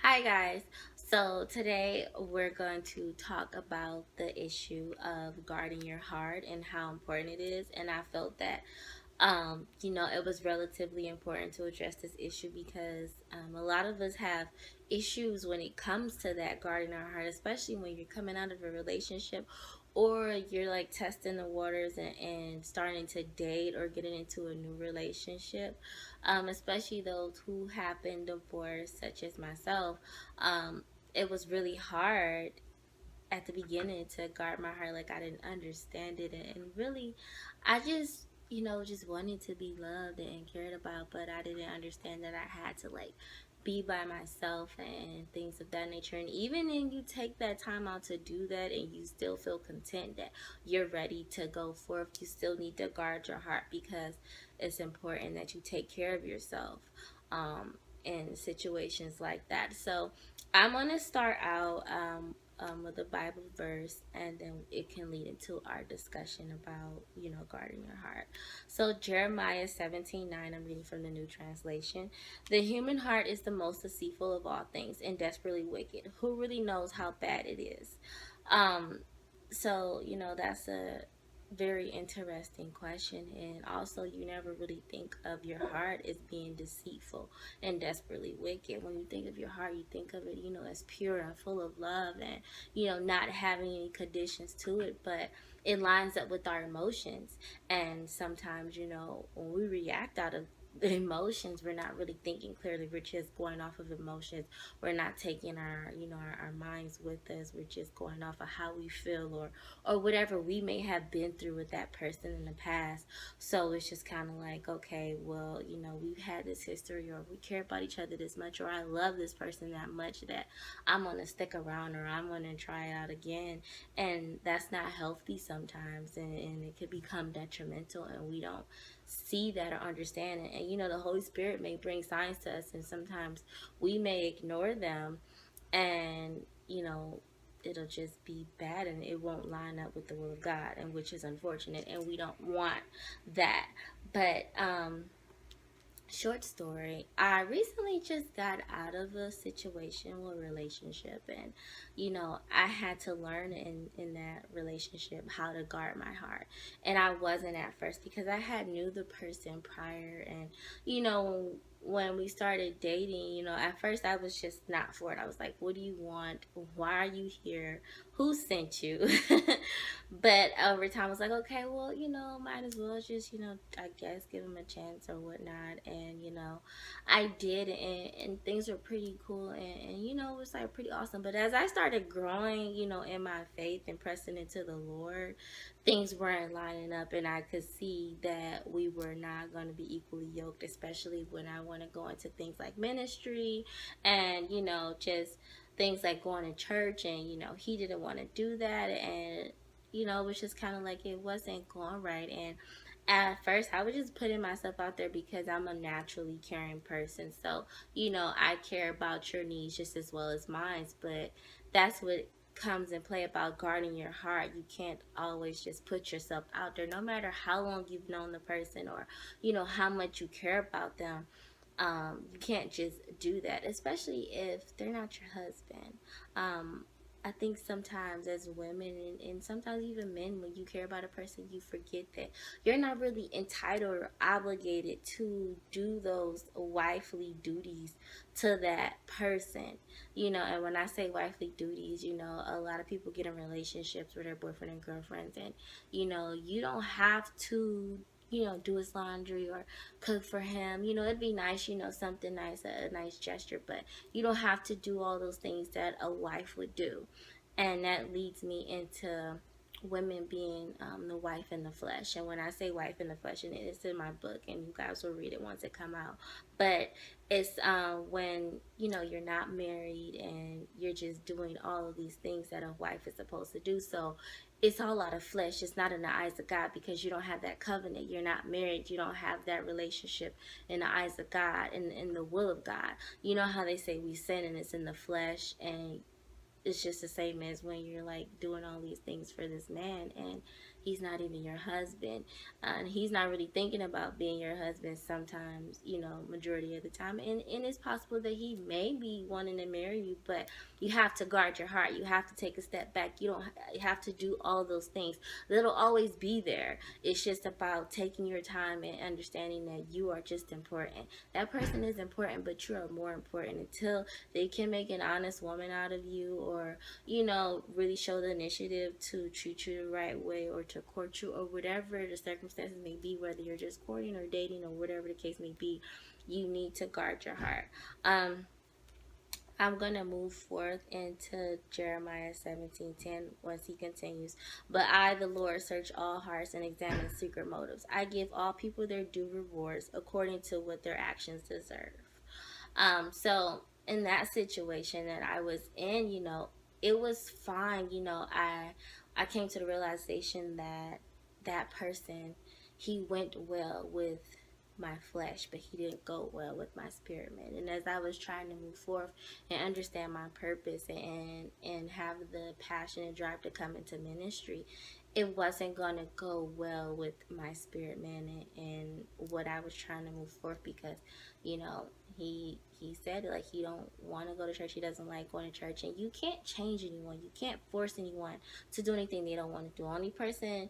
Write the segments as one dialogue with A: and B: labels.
A: Hi, guys. So, today we're going to talk about the issue of guarding your heart and how important it is. And I felt that, it was relatively important to address this issue because a lot of us have issues when it comes to that guarding our heart, especially when you're coming out of a relationship or you're like testing the waters and starting to date or getting into a new relationship, especially those who have been divorced, such as myself. um, it was really hard at the beginning to guard my heart. Like, I didn't understand it, and really, I just just wanted to be loved and cared about, but I didn't understand that I had to like be by myself and things of that nature. And even when you take that time out to do that and you still feel content that you're ready to go forth, you still need to guard your heart because it's important that you take care of yourself in situations like that. So I'm going to start out with a Bible verse, and then it can lead into our discussion about, guarding your heart. So, Jeremiah 17:9, I'm reading from the New Translation. The human heart is the most deceitful of all things and desperately wicked. Who really knows how bad it is? Um, that's a very interesting question. And also, you never really think of your heart as being deceitful and desperately wicked. When you think of your heart, you think of it, as pure and full of love and, not having any conditions to it, but it lines up with our emotions. And sometimes, when we react out of the emotions, we're not really thinking clearly. We're just going off of emotions. We're not taking our minds with us. We're just going off of how we feel, or whatever we may have been through with that person in the past. So it's just kind of like, okay, well, we've had this history, or we care about each other this much, or I love this person that much that I'm going to stick around, or I'm going to try out again. And that's not healthy sometimes, and it could become detrimental, and we don't see that or understand it. And, the Holy Spirit may bring signs to us, and sometimes we may ignore them, and, it'll just be bad and it won't line up with the will of God, and which is unfortunate, and we don't want that. But short story, I recently just got out of a situational relationship, and I had to learn in that relationship how to guard my heart. And I wasn't at first, because I had knew the person prior. And when we started dating, at first I was just not for it. I was like, what do you want? Why are you here? Who sent you? But over time I was like, okay, well, might as well just, I guess give him a chance or whatnot. And I did, and things were pretty cool, and it was like pretty awesome. But as I started growing, in my faith and pressing into the Lord, things weren't lining up, and I could see that we were not going to be equally yoked, especially when I want to go into things like ministry and just things like going to church. And he didn't want to do that, and it was just kind of like it wasn't going right. And at first, I was just putting myself out there because I'm a naturally caring person. So, I care about your needs just as well as mine. But that's what comes in play about guarding your heart. You can't always just put yourself out there, no matter how long you've known the person, or, how much you care about them. You can't just do that, especially if they're not your husband. I think sometimes as women, and sometimes even men, when you care about a person, you forget that you're not really entitled or obligated to do those wifely duties to that person. And when I say wifely duties, a lot of people get in relationships with their boyfriend and girlfriends, and you don't have to do his laundry or cook for him. It'd be nice, something nice, a nice gesture, but you don't have to do all those things that a wife would do. And that leads me into women being the wife in the flesh. And when I say wife in the flesh, and it's in my book, and you guys will read it once it come out, but it's when you're not married and you're just doing all of these things that a wife is supposed to do. So it's all out of flesh. It's not in the eyes of God, because you don't have that covenant. You're not married. You don't have that relationship in the eyes of God, in the will of God. You know how they say we sin and it's in the flesh, and it's just the same as when you're like doing all these things for this man, and he's not even your husband, and he's not really thinking about being your husband sometimes, majority of the time. And it's possible that he may be wanting to marry you, but you have to guard your heart. You have to take a step back. You don't have to do all those things. It'll always be there. It's just about taking your time and understanding that you are just important. That person is important, but you are more important. Until they can make an honest woman out of you, or really show the initiative to treat you the right way, or to court you, or whatever the circumstances may be, whether you're just courting or dating or whatever the case may be, you need to guard your heart. I'm gonna move forth into Jeremiah 17:10 once he continues. But I, the Lord, search all hearts and examine secret motives. I give all people their due rewards according to what their actions deserve. So in that situation that I was in, it was fine. I came to the realization that that person, he went well with my flesh, but he didn't go well with my spirit man. And as I was trying to move forth and understand my purpose, and have the passion and drive to come into ministry, it wasn't gonna go well with my spirit man, and what I was trying to move forth, because he said, like, he don't want to go to church, he doesn't like going to church, and you can't change anyone, you can't force anyone to do anything they don't want to do. Only person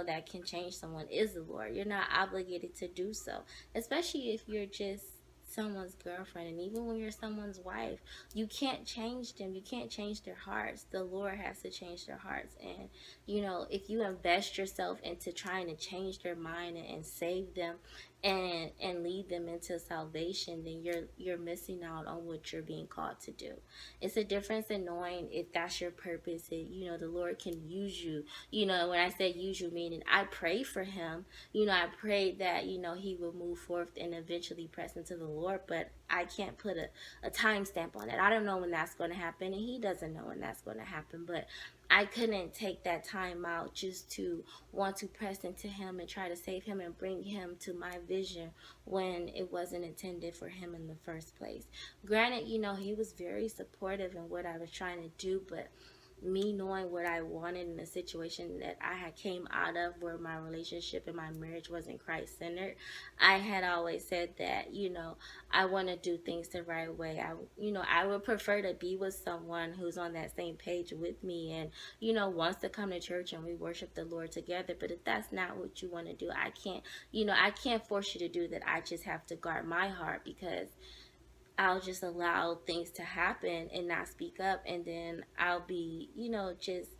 A: that can change someone is the Lord. You're not obligated to do so, especially if you're just someone's girlfriend. And even when you're someone's wife, you can't change them, you can't change their hearts. The Lord has to change their hearts. And if you invest yourself into trying to change their mind, and save them, and lead them into salvation, then you're missing out on what you're being called to do. It's a difference in knowing if that's your purpose. The Lord can use you. When I say use you, meaning I pray for him. I pray that he will move forth and eventually press into the Lord, but I can't put a timestamp on it. I don't know when that's going to happen, and he doesn't know when that's going to happen. But I couldn't take that time out just to want to press into him and try to save him and bring him to my vision when it wasn't intended for him in the first place. Granted, he was very supportive in what I was trying to do, but me knowing what I wanted in the situation that I had came out of, where my relationship and my marriage wasn't Christ centered, I had always said that I want to do things the right way. I would prefer to be with someone who's on that same page with me, and wants to come to church and we worship the Lord together. But if that's not what you want to do, I can't force you to do that. I just have to guard my heart, because I'll just allow things to happen and not speak up, and then I'll be, just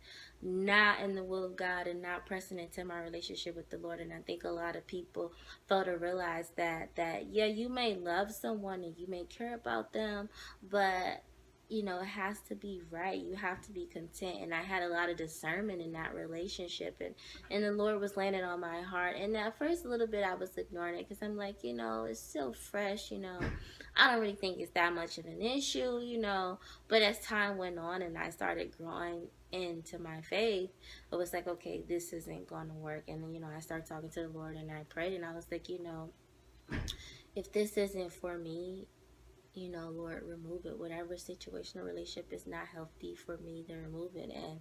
A: not in the will of God and not pressing into my relationship with the Lord. And I think a lot of people fail to realize that yeah, you may love someone and you may care about them, but it has to be right. You have to be content. And I had a lot of discernment in that relationship, and the Lord was laying it on my heart. And at first, a little bit, I was ignoring it, because I'm like, it's still fresh. I don't really think it's that much of an issue. But as time went on and I started growing into my faith, it was like, okay, this isn't going to work. And then, I started talking to the Lord, and I prayed, and I was like, if this isn't for me, Lord, remove it. Whatever situation or relationship is not healthy for me, then remove it. And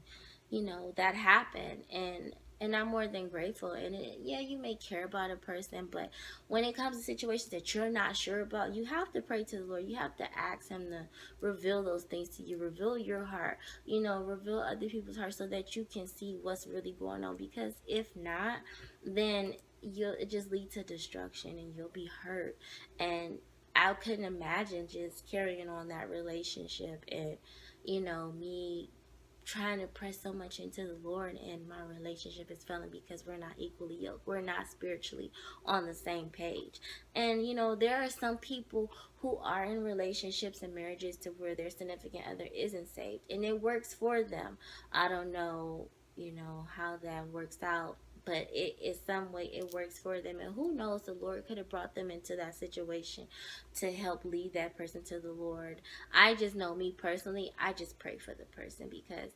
A: that happened, and I'm more than grateful. And yeah, you may care about a person, but when it comes to situations that you're not sure about, you have to pray to the Lord. You have to ask him to reveal those things to you, reveal your heart, reveal other people's hearts, so that you can see what's really going on. Because if not, then it just lead to destruction, and you'll be hurt. And I couldn't imagine just carrying on that relationship, and me trying to press so much into the Lord, and my relationship is failing because we're not equally yoked. We're not spiritually on the same page. And there are some people who are in relationships and marriages to where their significant other isn't saved, and it works for them. I don't know, how that works out, but it is some way it works for them. And who knows, the Lord could have brought them into that situation to help lead that person to the Lord. I just know, me personally, I just pray for the person, because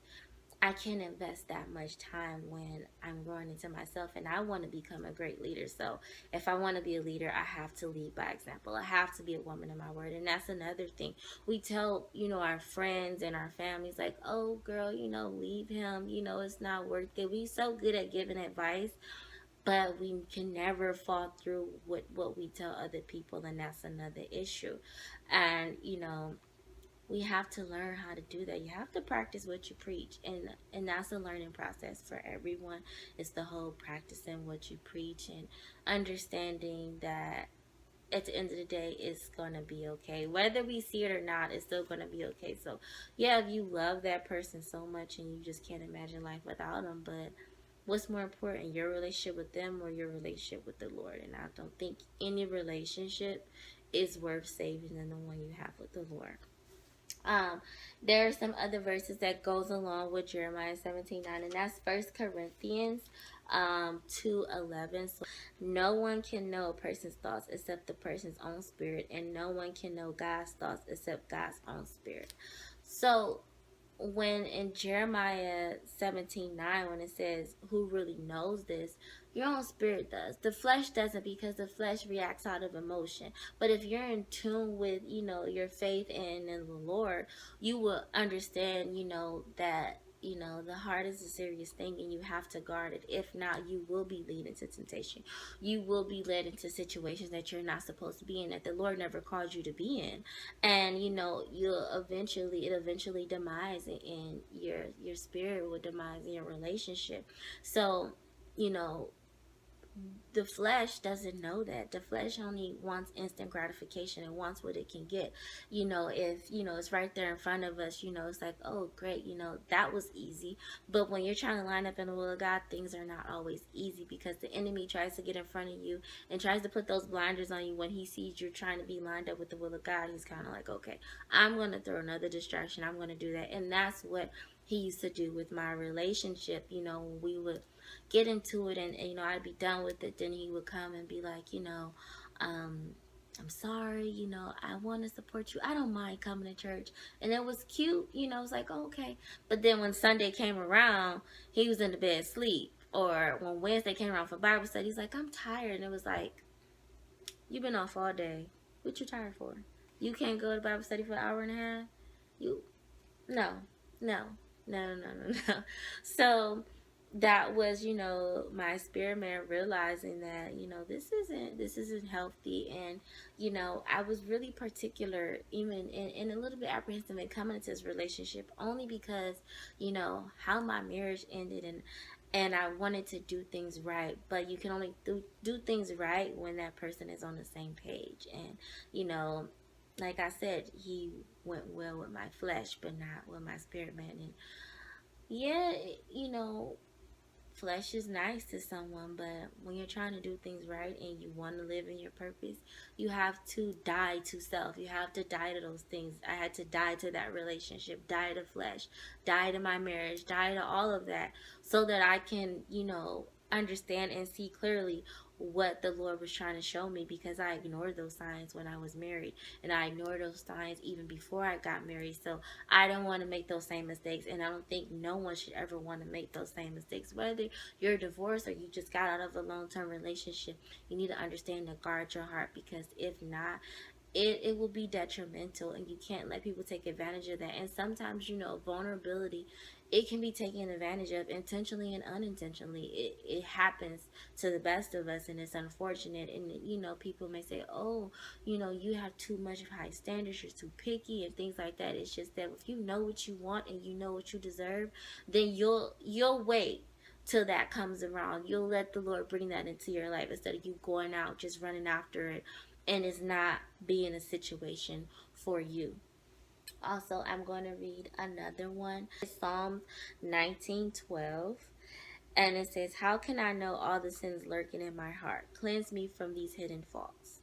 A: I can't invest that much time when I'm growing into myself and I want to become a great leader. So, if I want to be a leader, I have to lead by example. I have to be a woman of my word. And that's another thing. We tell, our friends and our families, like, oh, girl, leave him. It's not worth it. We so good at giving advice, but we can never fall through with what we tell other people. And that's another issue. And, we have to learn how to do that. You have to practice what you preach, and that's a learning process for everyone. It's the whole practicing what you preach and understanding that at the end of the day it's gonna be okay. Whether we see it or not, it's still gonna be okay. So yeah, if you love that person so much and you just can't imagine life without them, but what's more important, your relationship with them or your relationship with the Lord? And I don't think any relationship is worth saving than the one you have with the Lord. Um, there are some other verses that goes along with Jeremiah 17:9, and that's First Corinthians 2:11. So no one can know a person's thoughts except the person's own spirit, and no one can know God's thoughts except God's own spirit. So when in Jeremiah 17:9, when it says, who really knows this? Your own spirit does. The flesh doesn't, because the flesh reacts out of emotion. But if you're in tune with, your faith and in the Lord, you will understand, that the heart is a serious thing and you have to guard it. If not, you will be led into temptation. You will be led into situations that you're not supposed to be in, that the Lord never called you to be in. And it eventually demise in your spirit, will demise in your relationship. So you know the flesh doesn't know that. The flesh only wants instant gratification and wants what it can get. If it's right there in front of us, it's like, oh great, that was easy. But when you're trying to line up in the will of God, things are not always easy, because the enemy tries to get in front of you and tries to put those blinders on you. When he sees you're trying to be lined up with the will of God, he's kind of like, okay, I'm going to throw another distraction, I'm going to do that. And that's what he used to do with my relationship. When we would get into it, and I'd be done with it, then he would come and be like, um I'm sorry, I want to support you, I don't mind coming to church. And it was cute, it was like, oh, okay. But then when Sunday came around, he was in the bed asleep. Or when Wednesday came around for Bible study, he's like, I'm tired. And it was like, you've been off all day, what you tired for? You can't go to Bible study for an hour and a half? You no, no, no, no, no, no, no. So that was, my spirit man realizing that, this isn't healthy. And, I was really particular, even and a little bit apprehensive in coming into this relationship, only because, how my marriage ended. And I wanted to do things right, but you can only do things right when that person is on the same page. And, you know, like I said, he went well with my flesh, but not with my spirit man. And yeah, flesh is nice to someone, but when you're trying to do things right and you want to live in your purpose, you have to die to self. You have to die to those things. I had to die to that relationship, die to flesh, die to my marriage, die to all of that, so that I can, understand and see clearly what the Lord was trying to show me, because I ignored those signs when I was married, and I ignored those signs even before I got married. So I don't want to make those same mistakes, and I don't think no one should ever want to make those same mistakes. Whether you're divorced or you just got out of a long-term relationship, you need to understand to guard your heart, because if not, it will be detrimental, and you can't let people take advantage of that. And sometimes, vulnerability, it can be taken advantage of intentionally and unintentionally. It happens to the best of us, and it's unfortunate. And people may say, oh, you have too much of high standards, you're too picky and things like that. It's just that if you know what you want and you know what you deserve, then you'll wait till that comes around. You'll let the Lord bring that into your life, instead of you going out just running after it and it's not being a situation for you. Also, I'm going to read another one. It's Psalms 19:12. And it says, how can I know all the sins lurking in my heart? Cleanse me from these hidden faults.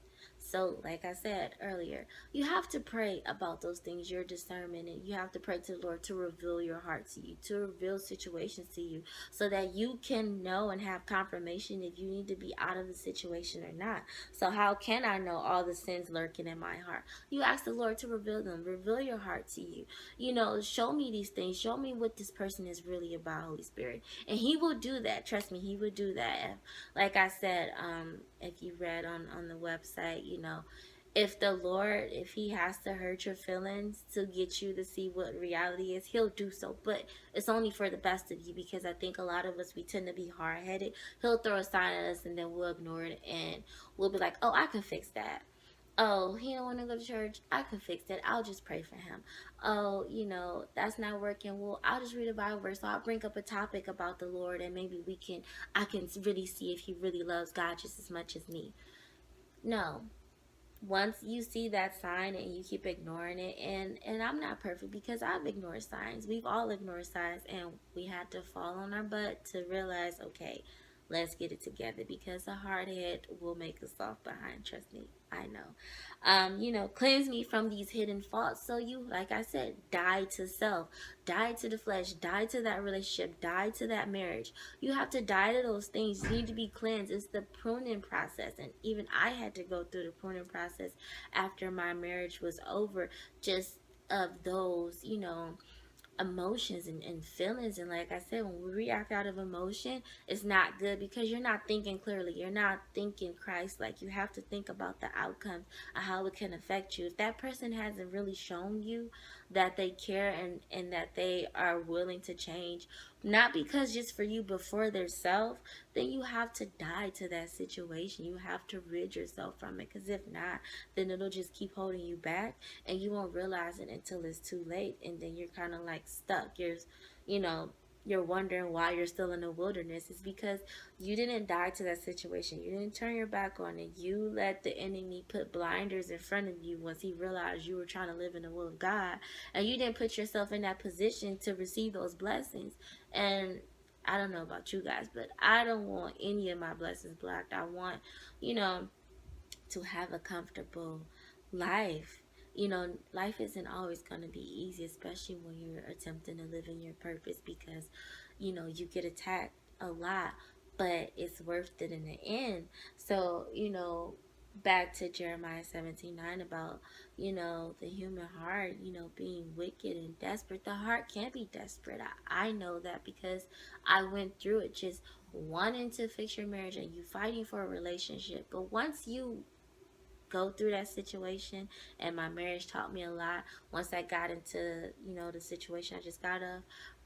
A: So, like I said earlier, you have to pray about those things, your discernment, and you have to pray to the Lord to reveal your heart to you, to reveal situations to you, so that you can know and have confirmation if you need to be out of the situation or not. So, how can I know all the sins lurking in my heart? You ask the Lord to reveal them, reveal your heart to you. Show me these things, show me what this person is really about, Holy Spirit. And He will do that. Trust me, He will do that. Like I said, if you read on the website, if the Lord, if He has to hurt your feelings to get you to see what reality is, He'll do so. But it's only for the best of you, because I think a lot of us, we tend to be hard headed. He'll throw a sign at us and then we'll ignore it, and we'll be like, oh, I can fix that. Oh, he don't want to go to church. I can fix that. I'll just pray for him. Oh, that's not working. Well, I'll just read a Bible verse. So I'll bring up a topic about the Lord, and maybe I can really see if he really loves God just as much as me. No. Once you see that sign and you keep ignoring it, and I'm not perfect, because I've ignored signs. We've all ignored signs, and we had to fall on our butt to realize, okay, let's get it together, because a hard head will make a soft behind. Trust me, I know. Cleanse me from these hidden faults. So you, like I said, die to self, die to the flesh, die to that relationship, die to that marriage. You have to die to those things. You need to be cleansed. It's the pruning process. And even I had to go through the pruning process after my marriage was over, just of those, emotions and feelings. And like I said, when we react out of emotion, it's not good, because you're not thinking clearly, you're not thinking Christ. Like, you have to think about the outcome of how it can affect you. If that person hasn't really shown you that they care, and that they are willing to change, not because just for you but for their self, then you have to die to that situation. You have to rid yourself from it, because if not, then it'll just keep holding you back, and you won't realize it until it's too late, and then you're kind of like stuck. You know, you're wondering why you're still in the wilderness. It's because you didn't die to that situation. You didn't turn your back on it. You let the enemy put blinders in front of you once he realized you were trying to live in the will of God, and you didn't put yourself in that position to receive those blessings. And I don't know about you guys, but I don't want any of my blessings blocked. I want, you know, to have a comfortable life. Life isn't always going to be easy, especially when you're attempting to live in your purpose, because, you get attacked a lot, but it's worth it in the end. So, back to Jeremiah 17:9 about, the human heart, being wicked and desperate. The heart can be desperate. I know that, because I went through it, just wanting to fix your marriage and you fighting for a relationship. But once you go through that situation, and my marriage taught me a lot, once I got into, the situation I just got of,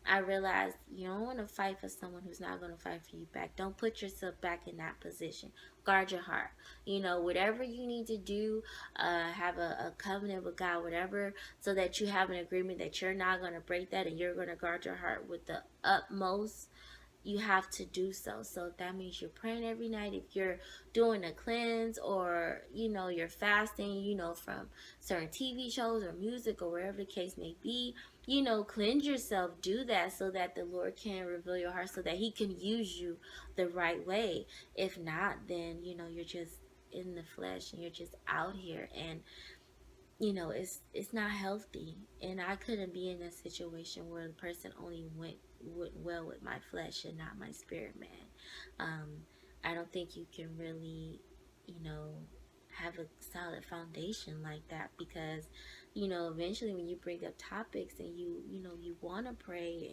A: I realized you don't want to fight for someone who's not going to fight for you back. Don't put yourself back in that position. Guard your heart. Whatever you need to do, have a covenant with God, whatever, so that you have an agreement that you're not going to break that, and you're going to guard your heart with the utmost. You have to do so. So if that means you're praying every night, if you're doing a cleanse, or you're fasting, from certain TV shows or music or wherever the case may be, cleanse yourself. Do that so that the Lord can reveal your heart, so that he can use you the right way. If not, then you're just in the flesh, and you're just out here, and it's not healthy. And I couldn't be in a situation where the person only went well with my flesh and not my spirit, man. I don't think you can really, you know, have a solid foundation like that, because eventually when you bring up topics, and you want to pray,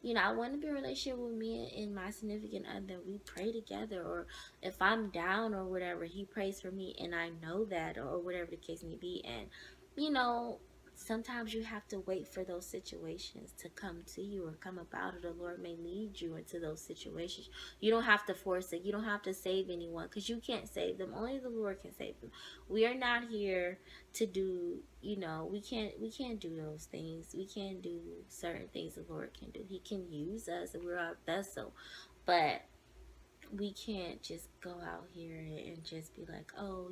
A: and I want to be in a relationship with me and my significant other, we pray together. Or if I'm down or whatever, he prays for me, and I know that, or whatever the case may be. And you know sometimes you have to wait for those situations to come to you or come about, or the Lord may lead you into those situations. You don't have to force it. You don't have to save anyone, because you can't save them. Only the Lord can save them. We are not here to do, we can't do those things. We can't do certain things the Lord can do. He can use us, and we're our vessel. But we can't just go out here and just be like, oh,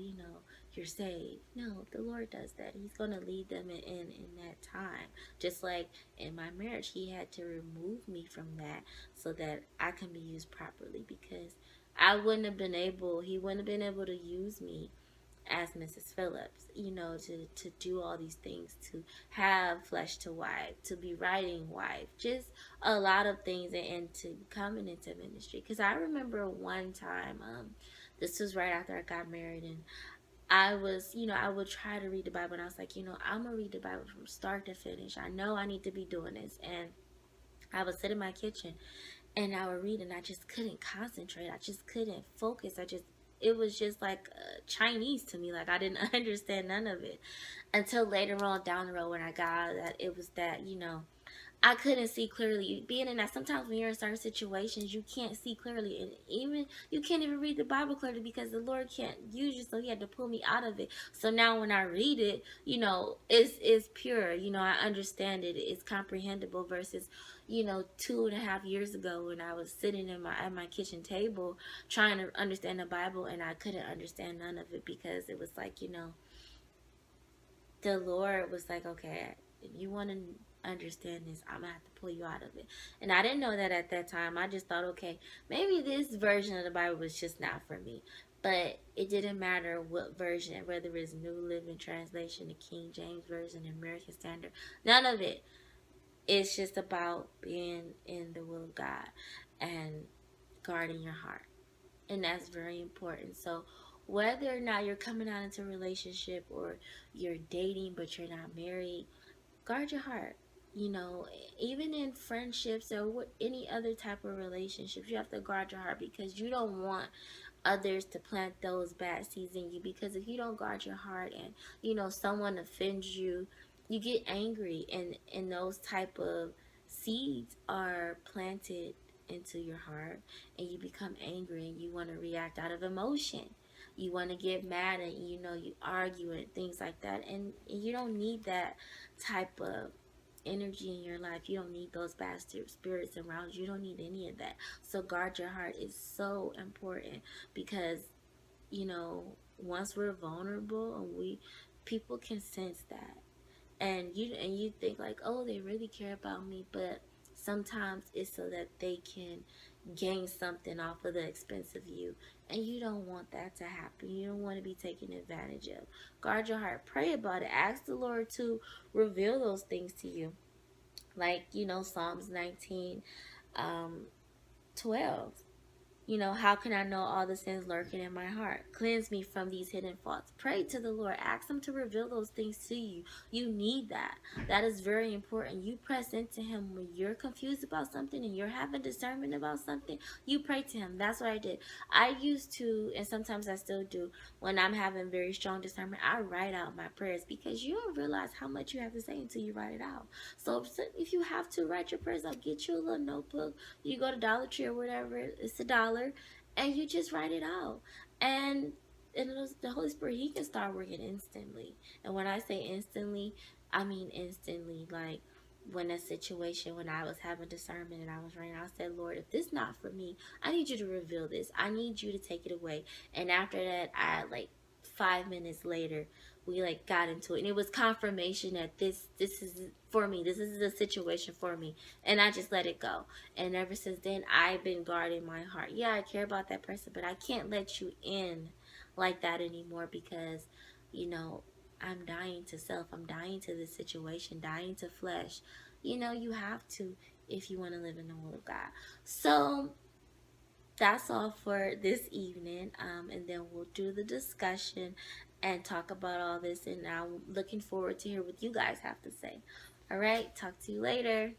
A: you're saved. No, the Lord does that. He's going to lead them in that time. Just like in my marriage, he had to remove me from that so that I can be used properly, because he wouldn't have been able to use me as Mrs. Phillips, to do all these things, to have Flesh to Wife, to be writing wife, just a lot of things, and to coming into ministry. Because I remember one time, this was right after I got married, and I was, I would try to read the Bible, and I was like, I'm gonna read the Bible from start to finish. I know I need to be doing this, and I would sit in my kitchen and I would read, and I just couldn't concentrate. I just couldn't focus. It was just like Chinese to me. Like I didn't understand none of it until later on down the road when I got out of that. It was that, I couldn't see clearly. Being in that, sometimes when you're in certain situations, you can't see clearly, and even you can't even read the Bible clearly because the Lord can't use you. So He had to pull me out of it. So now when I read it, it's pure. I understand it. It's comprehensible versus, 2.5 years ago when I was sitting at my kitchen table trying to understand the Bible, and I couldn't understand none of it because it was like, the Lord was like, okay, if you want to understand this, I'm gonna have to pull you out of it. And I didn't know that at that time. I just thought, okay, maybe this version of the Bible was just not for me. But it didn't matter what version, whether it's New Living Translation, the King James Version, the American Standard, none of it. It's just about being in the will of God and guarding your heart. And that's very important. So whether or not you're coming out into a relationship or you're dating but you're not married, guard your heart. Even in friendships or any other type of relationships, you have to guard your heart because you don't want others to plant those bad seeds in you. Because if you don't guard your heart and someone offends you, you get angry, and those type of seeds are planted into your heart, and you become angry and you want to react out of emotion. You want to get mad, and you argue and things like that, and you don't need that type of energy in your life. You don't need those bad spirits around you. You don't need any of that. So guard your heart is so important because once we're vulnerable, and people can sense that, and you think like, oh, they really care about me, but sometimes it's so that they can gain something off of the expense of you, and you don't want that to happen. You don't want to be taken advantage of. Guard your heart, pray about it, ask the Lord to reveal those things to you, like Psalms 19, 12. How can I know all the sins lurking in my heart? Cleanse me from these hidden faults. Pray to the Lord. Ask Him to reveal those things to you. You need that. That is very important. You press into Him when you're confused about something and you're having discernment about something. You pray to Him. That's what I did. I used to, and sometimes I still do, when I'm having very strong discernment, I write out my prayers because you don't realize how much you have to say until you write it out. So if you have to write your prayers out, get you a little notebook. You go to Dollar Tree or whatever, it's $1, and you just write it out. And the Holy Spirit, He can start working instantly. And when I say instantly, I mean instantly. Like when I was having discernment and I was writing, I said, Lord, if this is not for me, I need you to reveal this. I need you to take it away. And after that, I like 5 minutes later, we like got into it, and it was confirmation that this is for me. This is a situation for me, and I just let it go. And ever since then, I've been guarding my heart. Yeah, I care about that person, but I can't let you in like that anymore because, you know, I'm dying to self. I'm dying to this situation, dying to flesh. You have to if you want to live in the will of God. So that's all for this evening. And then we'll do the discussion and talk about all this. And I'm looking forward to hear what you guys have to say. All right, talk to you later.